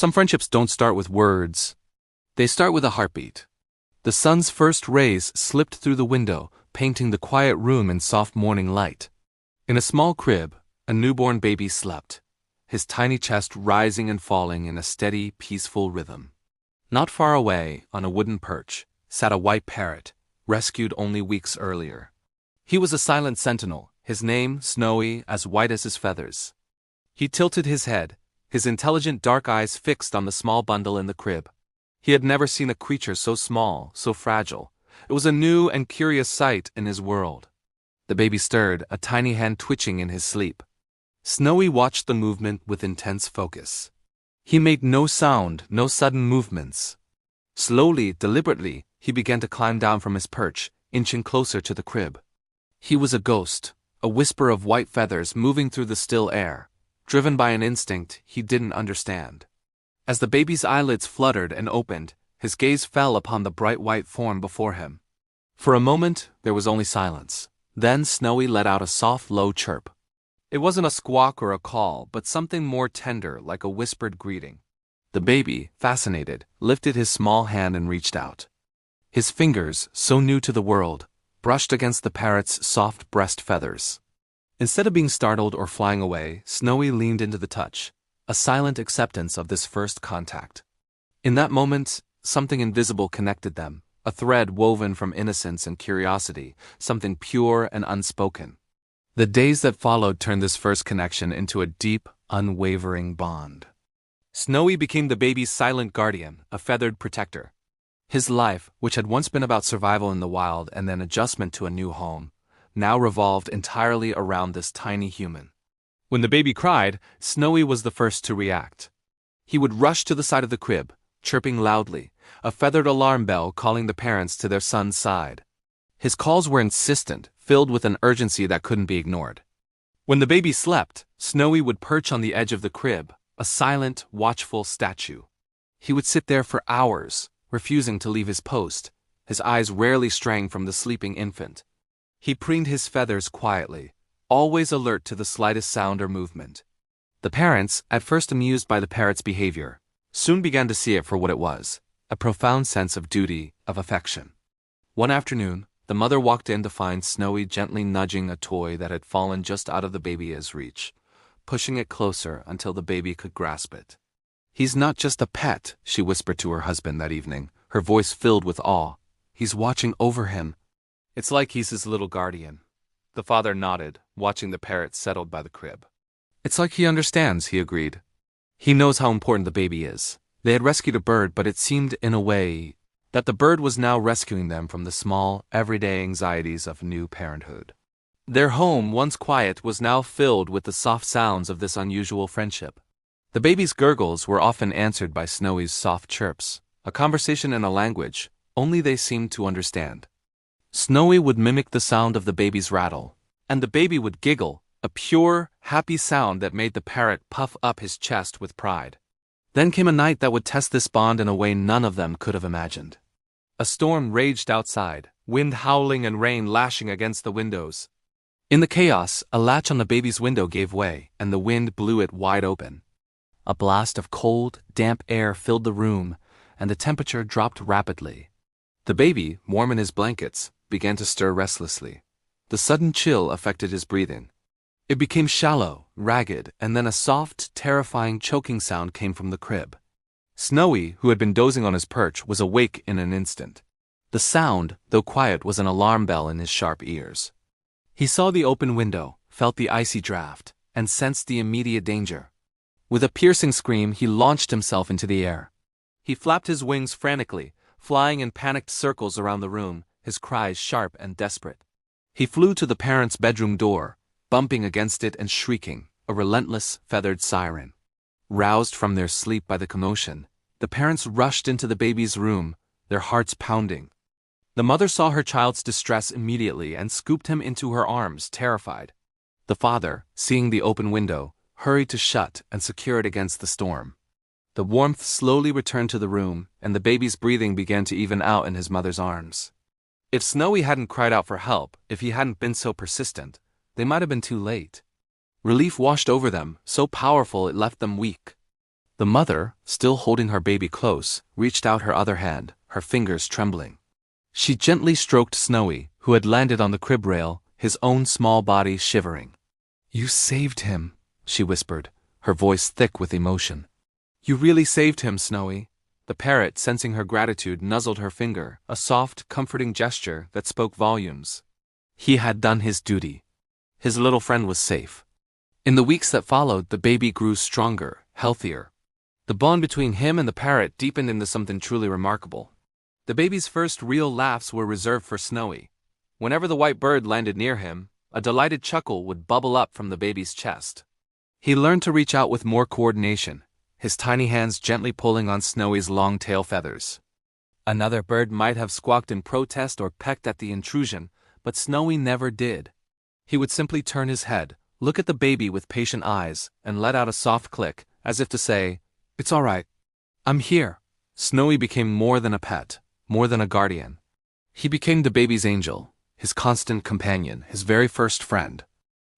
Some friendships don't start with words. They start with a heartbeat. The sun's first rays slipped through the window, painting the quiet room in soft morning light. In a small crib, a newborn baby slept, his tiny chest rising and falling in a steady, peaceful rhythm. Not far away, on a wooden perch, sat a white parrot, rescued only weeks earlier. He was a silent sentinel, his name Snowy, as white as his feathers. He tilted his head, his intelligent dark eyes fixed on the small bundle in the crib. He had never seen a creature so small, so fragile. It was a new and curious sight in his world. The baby stirred, a tiny hand twitching in his sleep. Snowy watched the movement with intense focus. He made no sound, no sudden movements. Slowly, deliberately, he began to climb down from his perch, inching closer to the crib. He was a ghost, a whisper of white feathers moving through the still air, driven by an instinct he didn't understand. As the baby's eyelids fluttered and opened, his gaze fell upon the bright white form before him. For a moment, there was only silence. Then Snowy let out a soft, low chirp. It wasn't a squawk or a call, but something more tender, like a whispered greeting. The baby, fascinated, lifted his small hand and reached out. His fingers, so new to the world, brushed against the parrot's soft breast feathers. Instead of being startled or flying away, Snowy leaned into the touch, a silent acceptance of this first contact. In that moment, something invisible connected them, a thread woven from innocence and curiosity, something pure and unspoken. The days that followed turned this first connection into a deep, unwavering bond. Snowy became the baby's silent guardian, a feathered protector. His life, which had once been about survival in the wild and then adjustment to a new home, now revolved entirely around this tiny human. When the baby cried, Snowy was the first to react. He would rush to the side of the crib, chirping loudly, a feathered alarm bell calling the parents to their son's side. His calls were insistent, filled with an urgency that couldn't be ignored. When the baby slept, Snowy would perch on the edge of the crib, a silent, watchful statue. He would sit there for hours, refusing to leave his post, his eyes rarely straying from the sleeping infant. He preened his feathers quietly, always alert to the slightest sound or movement. The parents, at first amused by the parrot's behavior, soon began to see it for what it was, a profound sense of duty, of affection. One afternoon, the mother walked in to find Snowy gently nudging a toy that had fallen just out of the baby's reach, pushing it closer until the baby could grasp it. "He's not just a pet," she whispered to her husband that evening, her voice filled with awe. "He's watching over him. It's like he's his little guardian." The father nodded, watching the parrot settled by the crib. "It's like he understands," he agreed. "He knows how important the baby is." They had rescued a bird, but it seemed, in a way, that the bird was now rescuing them from the small, everyday anxieties of new parenthood. Their home, once quiet, was now filled with the soft sounds of this unusual friendship. The baby's gurgles were often answered by Snowy's soft chirps, a conversation in a language only they seemed to understand. Snowy would mimic the sound of the baby's rattle, and the baby would giggle, a pure, happy sound that made the parrot puff up his chest with pride. Then came a night that would test this bond in a way none of them could have imagined. A storm raged outside, wind howling and rain lashing against the windows. In the chaos, a latch on the baby's window gave way, and the wind blew it wide open. A blast of cold, damp air filled the room, and the temperature dropped rapidly. The baby, warm in his blankets, began to stir restlessly. The sudden chill affected his breathing. It became shallow, ragged, and then a soft, terrifying choking sound came from the crib. Snowy, who had been dozing on his perch, was awake in an instant. The sound, though quiet, was an alarm bell in his sharp ears. He saw the open window, felt the icy draft, and sensed the immediate danger. With a piercing scream, he launched himself into the air. He flapped his wings frantically, flying in panicked circles around the room, his cries sharp and desperate. He flew to the parents' bedroom door, bumping against it and shrieking, a relentless, feathered siren. Roused from their sleep by the commotion, the parents rushed into the baby's room, their hearts pounding. The mother saw her child's distress immediately and scooped him into her arms, terrified. The father, seeing the open window, hurried to shut and secure it against the storm. The warmth slowly returned to the room, and the baby's breathing began to even out in his mother's arms. If Snowy hadn't cried out for help, if he hadn't been so persistent, they might have been too late. Relief washed over them, so powerful it left them weak. The mother, still holding her baby close, reached out her other hand, her fingers trembling. She gently stroked Snowy, who had landed on the crib rail, his own small body shivering. "You saved him," she whispered, her voice thick with emotion. "You really saved him, Snowy." The parrot, sensing her gratitude, nuzzled her finger, a soft, comforting gesture that spoke volumes. He had done his duty. His little friend was safe. In the weeks that followed, the baby grew stronger, healthier. The bond between him and the parrot deepened into something truly remarkable. The baby's first real laughs were reserved for Snowy. Whenever the white bird landed near him, a delighted chuckle would bubble up from the baby's chest. He learned to reach out with more coordination, his tiny hands gently pulling on Snowy's long tail feathers. Another bird might have squawked in protest or pecked at the intrusion, but Snowy never did. He would simply turn his head, look at the baby with patient eyes, and let out a soft click, as if to say, "It's all right. I'm here." Snowy became more than a pet, more than a guardian. He became the baby's angel, his constant companion, his very first friend.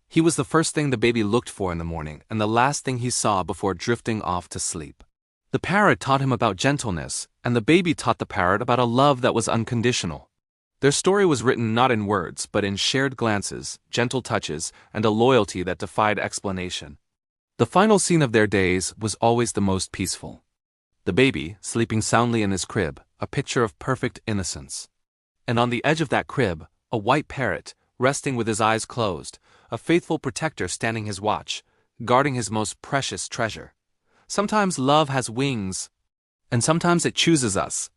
He was the first thing the baby looked for in the morning and the last thing he saw before drifting off to sleep. The parrot taught him about gentleness, and the baby taught the parrot about a love that was unconditional. Their story was written not in words, but in shared glances, gentle touches, and a loyalty that defied explanation. The final scene of their days was always the most peaceful. The baby, sleeping soundly in his crib, a picture of perfect innocence. And on the edge of that crib, a white parrot, resting with his eyes closed, a faithful protector standing his watch, guarding his most precious treasure. Sometimes love has wings, and sometimes it chooses us,